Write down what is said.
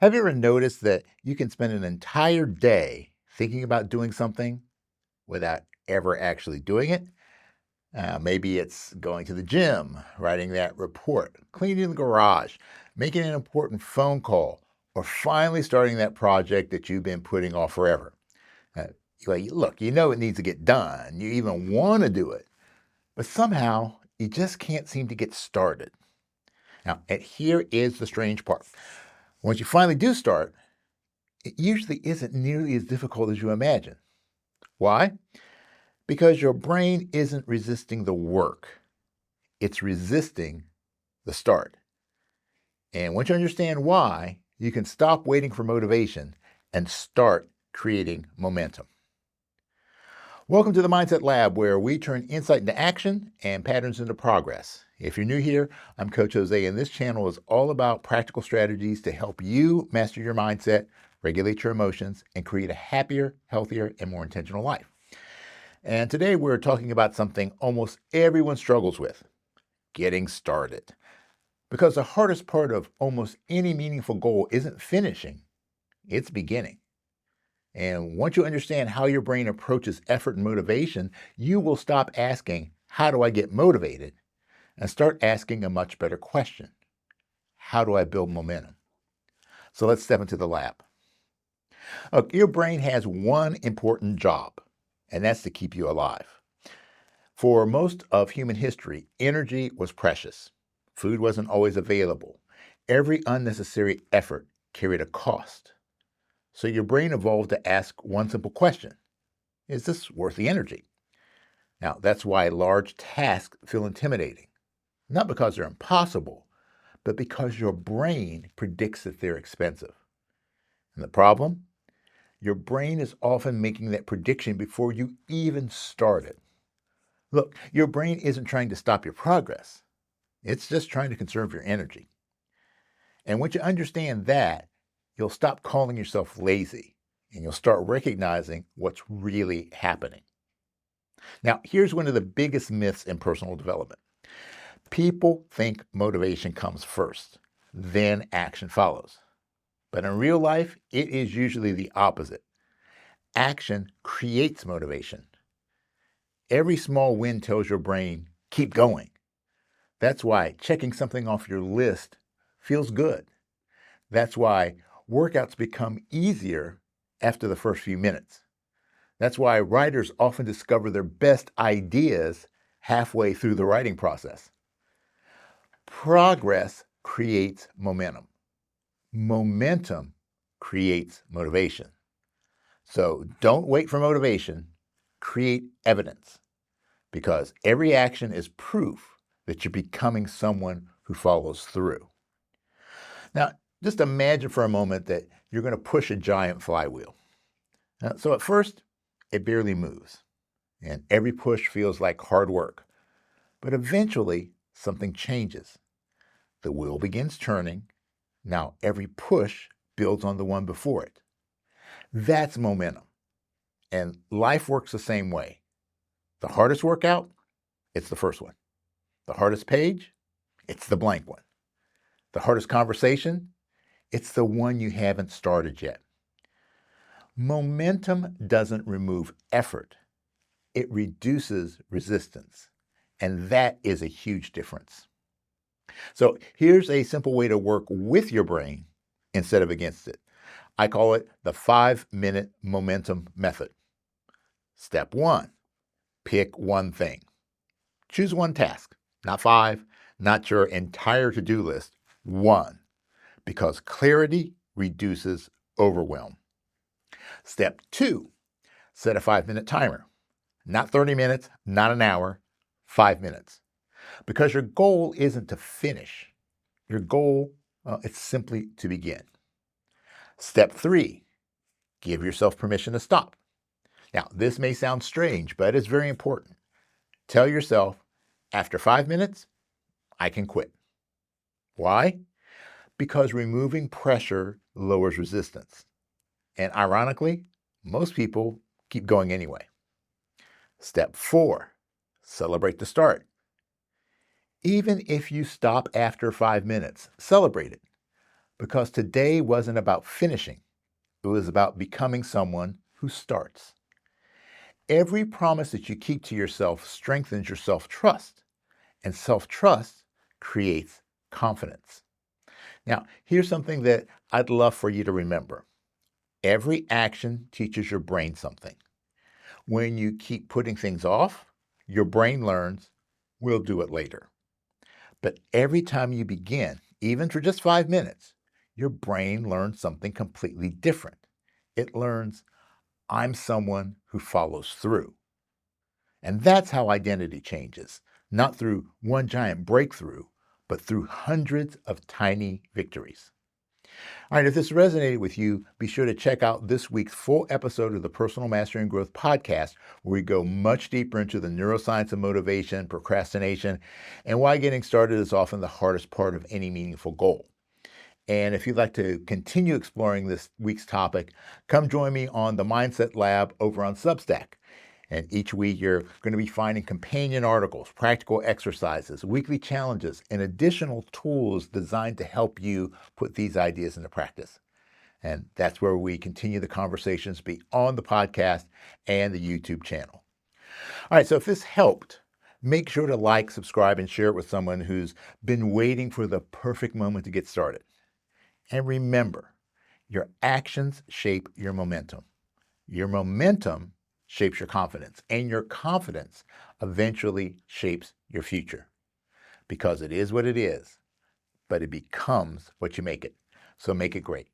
Have you ever noticed that you can spend an entire day thinking about doing something without ever actually doing it? Maybe it's going to the gym, writing that report, cleaning the garage, making an important phone call, or finally starting that project that you've been putting off forever. Uh, Look, you know it needs to get done. You even want to do it, but somehow you just can't seem to get started. Now, and here is the strange part. Once you finally do start, it usually isn't nearly as difficult as you imagine. Why? Because your brain isn't resisting the work, it's resisting the start. And once you understand why, you can stop waiting for motivation and start creating momentum. Welcome to the Mindset Lab, where we turn insight into action and patterns into progress. If you're new here, I'm Coach Jose, and this channel is all about practical strategies to help you master your mindset, regulate your emotions, and create a happier, healthier, and more intentional life. And today we're talking about something almost everyone struggles with: getting started. Because the hardest part of almost any meaningful goal isn't finishing, it's beginning. And once you understand how your brain approaches effort and motivation, you will stop asking, "How do I get motivated?" and start asking a much better question: How do I build momentum? So let's step into the lab. Look, your brain has one important job, and that's to keep you alive. For most of human history, energy was precious. Food wasn't always available. Every unnecessary effort carried a cost. So your brain evolved to ask one simple question: Is this worth the energy? Now, that's why large tasks feel intimidating. Not because they're impossible, but because your brain predicts that they're expensive. And the problem? Your brain is often making that prediction before you even start it. Look, your brain isn't trying to stop your progress. It's just trying to conserve your energy. And once you understand that, you'll stop calling yourself lazy and you'll start recognizing what's really happening. Now, here's one of the biggest myths in personal development. People think motivation comes first, then action follows. But in real life, it is usually the opposite. Action creates motivation. Every small win tells your brain, keep going. That's why checking something off your list feels good. That's why workouts become easier after the first few minutes. That's why writers often discover their best ideas halfway through the writing process. Progress creates momentum. Momentum creates motivation. So don't wait for motivation, create evidence, because every action is proof that you're becoming someone who follows through. Now, just imagine for a moment that you're going to push a giant flywheel. So at first, it barely moves, and every push feels like hard work. But eventually, something changes. The wheel begins turning. Now, every push builds on the one before it. That's momentum. And life works the same way. The hardest workout, it's the first one. The hardest page, it's the blank one. The hardest conversation, it's the one you haven't started yet. Momentum doesn't remove effort, it reduces resistance. And that is a huge difference. So here's a simple way to work with your brain instead of against it. I call it the 5-minute momentum method. Step one, pick one thing. Choose one task, not 5, not your entire to-do list, one, because clarity reduces overwhelm. Step two, set a 5-minute timer, not 30 minutes, not an hour, 5 minutes, because your goal isn't to finish. Your goal, it's simply to begin. Step three, give yourself permission to stop. Now, this may sound strange, but it's very important. Tell yourself, after 5 minutes, I can quit. Why? Because removing pressure lowers resistance. And ironically, most people keep going anyway. Step four, celebrate the start. Even if you stop after 5 minutes, celebrate it. because today wasn't about finishing. It was about becoming someone who starts. Every promise that you keep to yourself strengthens your self-trust, and self-trust creates confidence. Now, here's something that I'd love for you to remember. Every action teaches your brain something. When you keep putting things off, your brain learns, we'll do it later. But every time you begin, even for just 5 minutes, your brain learns something completely different. It learns, I'm someone who follows through. And that's how identity changes, not through one giant breakthrough, but through hundreds of tiny victories. All right, if this resonated with you, be sure to check out this week's full episode of the Personal Mastery and Growth podcast, where we go much deeper into the neuroscience of motivation, procrastination, and why getting started is often the hardest part of any meaningful goal. And if you'd like to continue exploring this week's topic, come join me on the Mindset Lab over on Substack. And each week, you're going to be finding companion articles, practical exercises, weekly challenges, and additional tools designed to help you put these ideas into practice. And that's where we continue the conversations beyond the podcast and the YouTube channel. All right, so if this helped, make sure to like, subscribe, and share it with someone who's been waiting for the perfect moment to get started. And remember, your actions shape your momentum. Your momentum shapes your confidence, and your confidence eventually shapes your future, because it is what it is, but it becomes what you make it. So make it great.